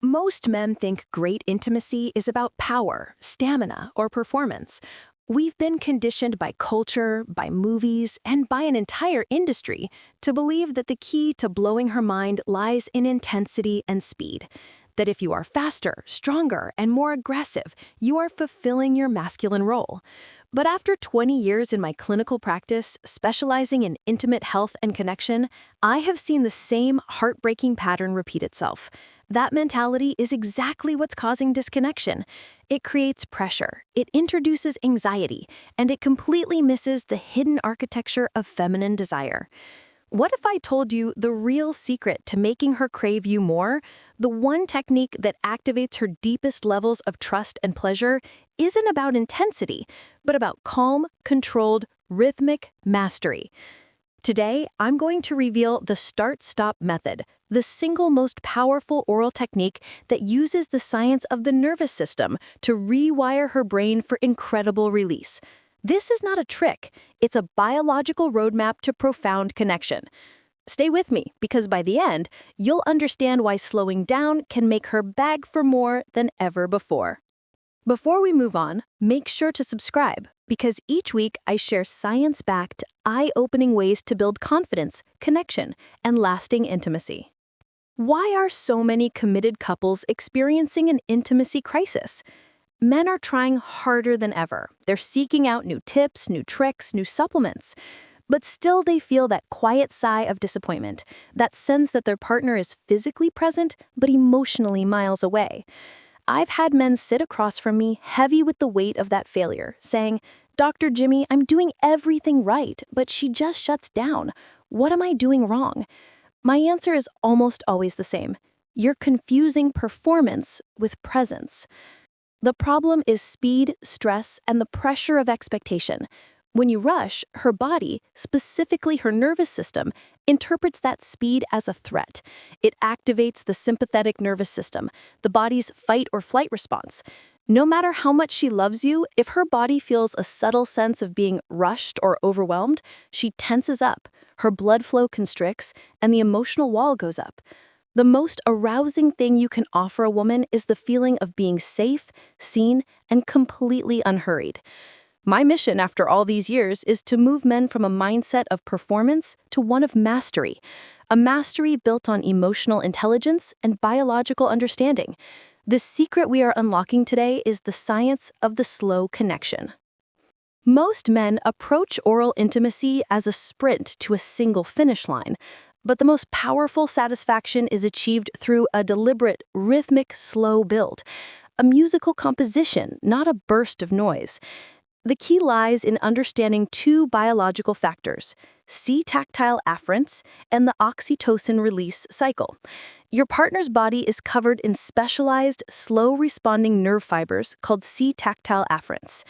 Most men think great intimacy is about power, stamina, or performance. We've been conditioned by culture, by movies, and by an entire industry to believe that the key to blowing her mind lies in intensity and speed. That if you are faster, stronger, and more aggressive, you are fulfilling your masculine role. But after 20 years in my clinical practice, specializing in intimate health and connection, I have seen the same heartbreaking pattern repeat itself. That mentality is exactly what's causing disconnection. It creates pressure, it introduces anxiety, and it completely misses the hidden architecture of feminine desire. What if I told you the real secret to making her crave you more, the one technique that activates her deepest levels of trust and pleasure, isn't about intensity, but about calm, controlled, rhythmic mastery? Today, I'm going to reveal the start-stop method, the single most powerful oral technique that uses the science of the nervous system to rewire her brain for incredible release. This is not a trick, it's a biological roadmap to profound connection. Stay with me, because by the end, you'll understand why slowing down can make her beg for more than ever before. Before we move on, make sure to subscribe, because each week I share science-backed, eye-opening ways to build confidence, connection, and lasting intimacy. Why are so many committed couples experiencing an intimacy crisis? Men are trying harder than ever. They're seeking out new tips, new tricks, new supplements. But still they feel that quiet sigh of disappointment, that sense that their partner is physically present but emotionally miles away. I've had men sit across from me heavy with the weight of that failure, saying, "Dr. Jimmy, I'm doing everything right, but she just shuts down. What am I doing wrong?" My answer is almost always the same. You're confusing performance with presence. The problem is speed, stress, and the pressure of expectation. When you rush, her body, specifically her nervous system, interprets that speed as a threat. It activates the sympathetic nervous system, the body's fight or flight response. No matter how much she loves you, if her body feels a subtle sense of being rushed or overwhelmed, she tenses up, her blood flow constricts, and the emotional wall goes up. The most arousing thing you can offer a woman is the feeling of being safe, seen, and completely unhurried. My mission after all these years is to move men from a mindset of performance to one of mastery, a mastery built on emotional intelligence and biological understanding. The secret we are unlocking today is the science of the slow connection. Most men approach oral intimacy as a sprint to a single finish line, but the most powerful satisfaction is achieved through a deliberate, rhythmic, slow build, a musical composition, not a burst of noise. The key lies in understanding two biological factors, C-tactile afferents and the oxytocin release cycle. Your partner's body is covered in specialized, slow-responding nerve fibers called C-tactile afferents.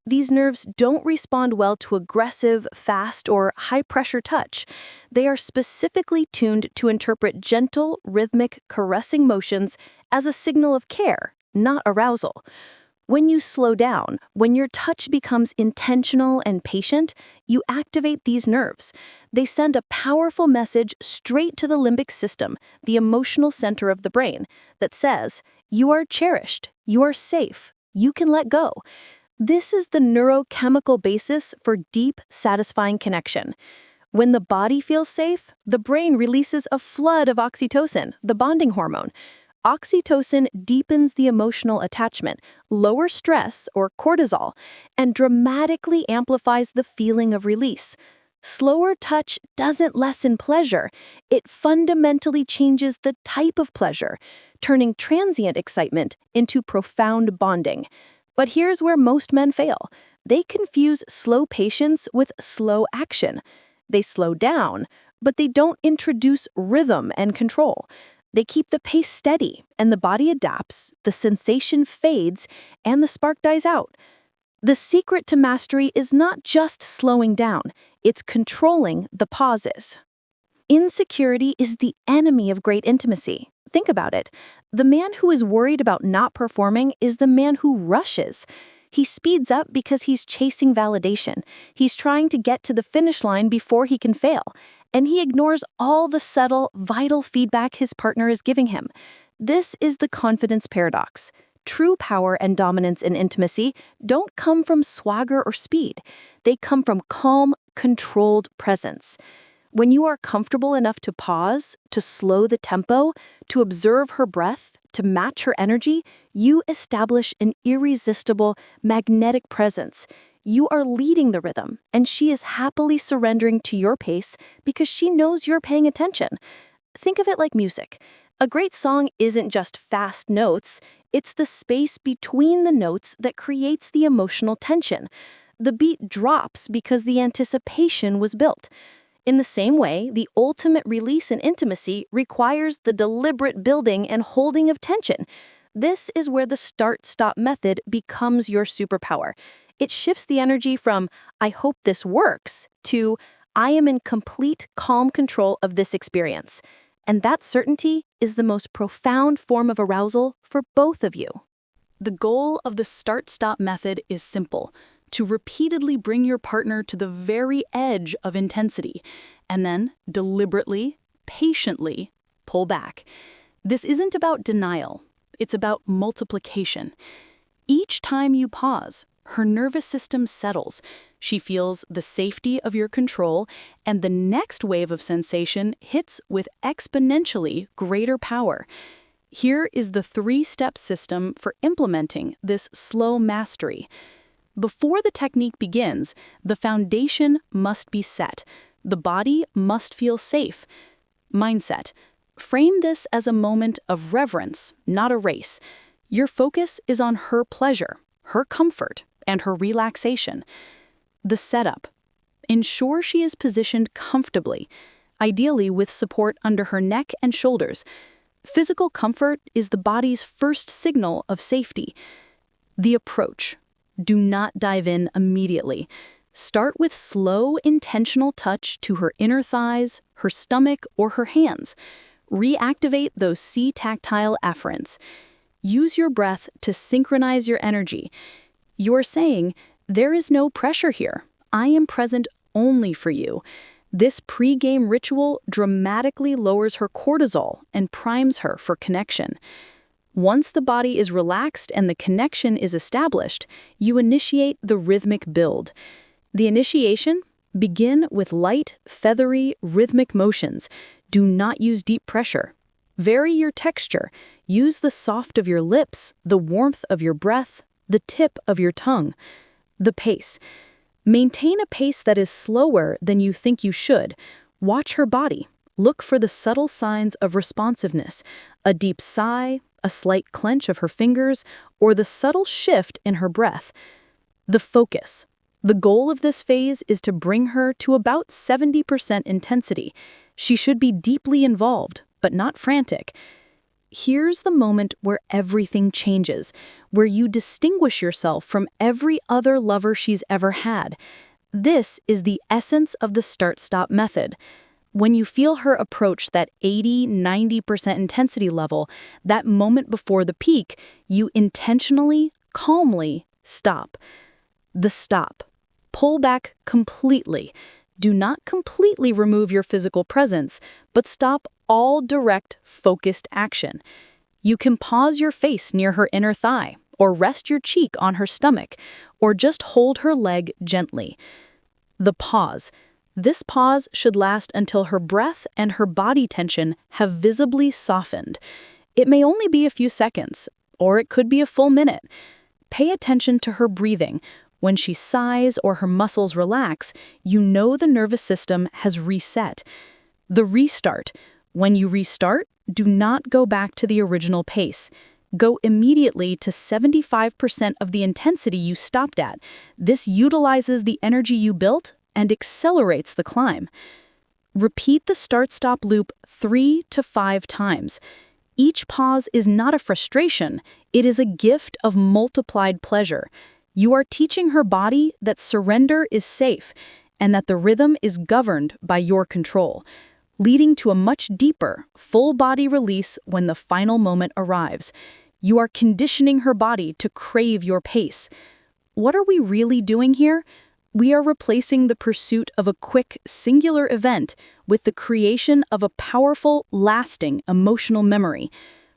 These nerves don't respond well to aggressive, fast, or high-pressure touch. They are specifically tuned to interpret gentle, rhythmic, caressing motions as a signal of care, not arousal. When you slow down, when your touch becomes intentional and patient, you activate these nerves. They send a powerful message straight to the limbic system, the emotional center of the brain, that says, "You are cherished, you are safe, you can let go." This is the neurochemical basis for deep, satisfying connection. When the body feels safe, the brain releases a flood of oxytocin, the bonding hormone. Oxytocin deepens the emotional attachment, lowers stress or cortisol, and dramatically amplifies the feeling of release. Slower touch doesn't lessen pleasure, it fundamentally changes the type of pleasure, turning transient excitement into profound bonding. But here's where most men fail. They confuse slow patience with slow action. They slow down, but they don't introduce rhythm and control. They keep the pace steady, and the body adapts, the sensation fades, and the spark dies out. The secret to mastery is not just slowing down, it's controlling the pauses. Insecurity is the enemy of great intimacy. Think about it. The man who is worried about not performing is the man who rushes. He speeds up because he's chasing validation. He's trying to get to the finish line before he can fail. And he ignores all the subtle, vital feedback his partner is giving him. This is the confidence paradox. True power and dominance in intimacy don't come from swagger or speed. They come from calm, controlled presence. When you are comfortable enough to pause, to slow the tempo, to observe her breath, to match her energy, you establish an irresistible, magnetic presence. You are leading the rhythm, and she is happily surrendering to your pace because she knows you're paying attention. Think of it like music. A great song isn't just fast notes, it's the space between the notes that creates the emotional tension. The beat drops because the anticipation was built. In the same way, the ultimate release in intimacy requires the deliberate building and holding of tension. This is where the start-stop method becomes your superpower. It shifts the energy from, "I hope this works," to, "I am in complete, calm control of this experience." And that certainty is the most profound form of arousal for both of you. The goal of the start-stop method is simple: to repeatedly bring your partner to the very edge of intensity, and then deliberately, patiently pull back. This isn't about denial, it's about multiplication. Each time you pause, her nervous system settles. She feels the safety of your control, and the next wave of sensation hits with exponentially greater power. Here is the 3-step system for implementing this slow mastery. Before the technique begins, the foundation must be set. The body must feel safe. Mindset. Frame this as a moment of reverence, not a race. Your focus is on her pleasure, her comfort, and her relaxation. The setup. Ensure she is positioned comfortably, ideally with support under her neck and shoulders. Physical comfort is the body's first signal of safety. The approach. Do not dive in immediately. Start with slow, intentional touch to her inner thighs, her stomach, or her hands. Reactivate those C-tactile afferents. Use your breath to synchronize your energy. You're saying, "There is no pressure here. I am present only for you." This pre-game ritual dramatically lowers her cortisol and primes her for connection. Once the body is relaxed and the connection is established, you initiate the rhythmic build. The initiation? Begin with light, feathery, rhythmic motions. Do not use deep pressure. Vary your texture. Use the soft of your lips, the warmth of your breath, the tip of your tongue. The pace. Maintain a pace that is slower than you think you should. Watch her body. Look for the subtle signs of responsiveness: a deep sigh, a slight clench of her fingers, or the subtle shift in her breath. The focus. The goal of this phase is to bring her to about 70% intensity. She should be deeply involved, but not frantic. Here's the moment where everything changes, where you distinguish yourself from every other lover she's ever had. This is the essence of the start-stop method. When you feel her approach that 80–90% intensity level, that moment before the peak, you intentionally, calmly stop. The stop. Pull back completely. Do not completely remove your physical presence, but stop all direct, focused action. You can pause your face near her inner thigh, or rest your cheek on her stomach, or just hold her leg gently. The pause. This pause should last until her breath and her body tension have visibly softened. It may only be a few seconds, or it could be a full minute. Pay attention to her breathing. When she sighs or her muscles relax, you know the nervous system has reset. The restart. When you restart, do not go back to the original pace. Go immediately to 75% of the intensity you stopped at. This utilizes the energy you built and accelerates the climb. Repeat the start-stop loop 3 to 5 times. Each pause is not a frustration, it is a gift of multiplied pleasure. You are teaching her body that surrender is safe and that the rhythm is governed by your control, leading to a much deeper, full-body release when the final moment arrives. You are conditioning her body to crave your pace. What are we really doing here? We are replacing the pursuit of a quick, singular event with the creation of a powerful, lasting emotional memory.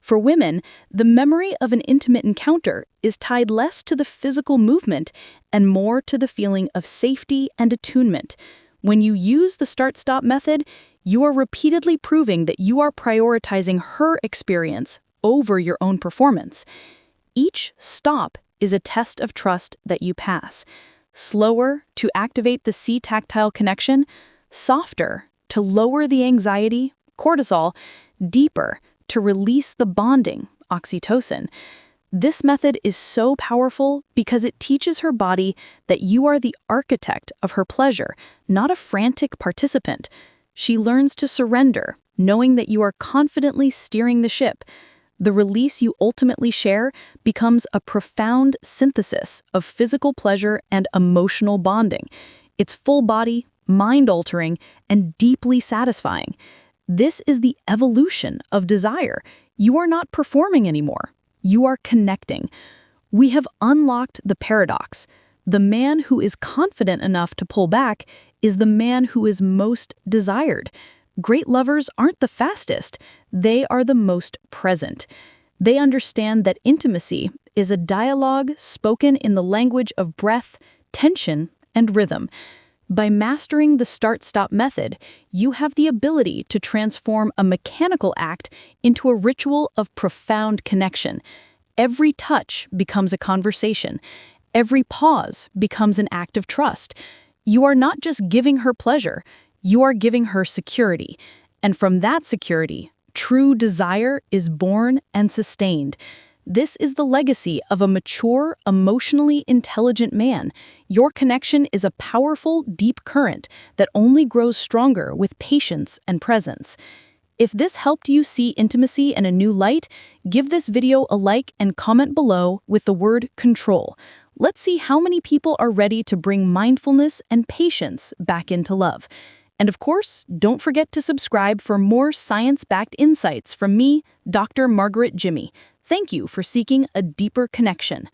For women, the memory of an intimate encounter is tied less to the physical movement and more to the feeling of safety and attunement. When you use the start-stop method, you are repeatedly proving that you are prioritizing her experience over your own performance. Each stop is a test of trust that you pass. Slower to activate the C-tactile connection, softer to lower the anxiety, cortisol, deeper to release the bonding, oxytocin. This method is so powerful because it teaches her body that you are the architect of her pleasure, not a frantic participant. She learns to surrender, knowing that you are confidently steering the ship. The release you ultimately share becomes a profound synthesis of physical pleasure and emotional bonding. It's full body, mind-altering, and deeply satisfying. This is the evolution of desire. You are not performing anymore. You are connecting. We have unlocked the paradox. The man who is confident enough to pull back is the man who is most desired. Great lovers aren't the fastest. They are the most present. They understand that intimacy is a dialogue spoken in the language of breath, tension, and rhythm. By mastering the start-stop method, you have the ability to transform a mechanical act into a ritual of profound connection. Every touch becomes a conversation. Every pause becomes an act of trust. You are not just giving her pleasure, you are giving her security. And from that security, true desire is born and sustained. This is the legacy of a mature, emotionally intelligent man. Your connection is a powerful, deep current that only grows stronger with patience and presence. If this helped you see intimacy in a new light, give this video a like and comment below with the word control. Let's see how many people are ready to bring mindfulness and patience back into love. And of course, don't forget to subscribe for more science-backed insights from me, Dr. Margaret Jimmy. Thank you for seeking a deeper connection.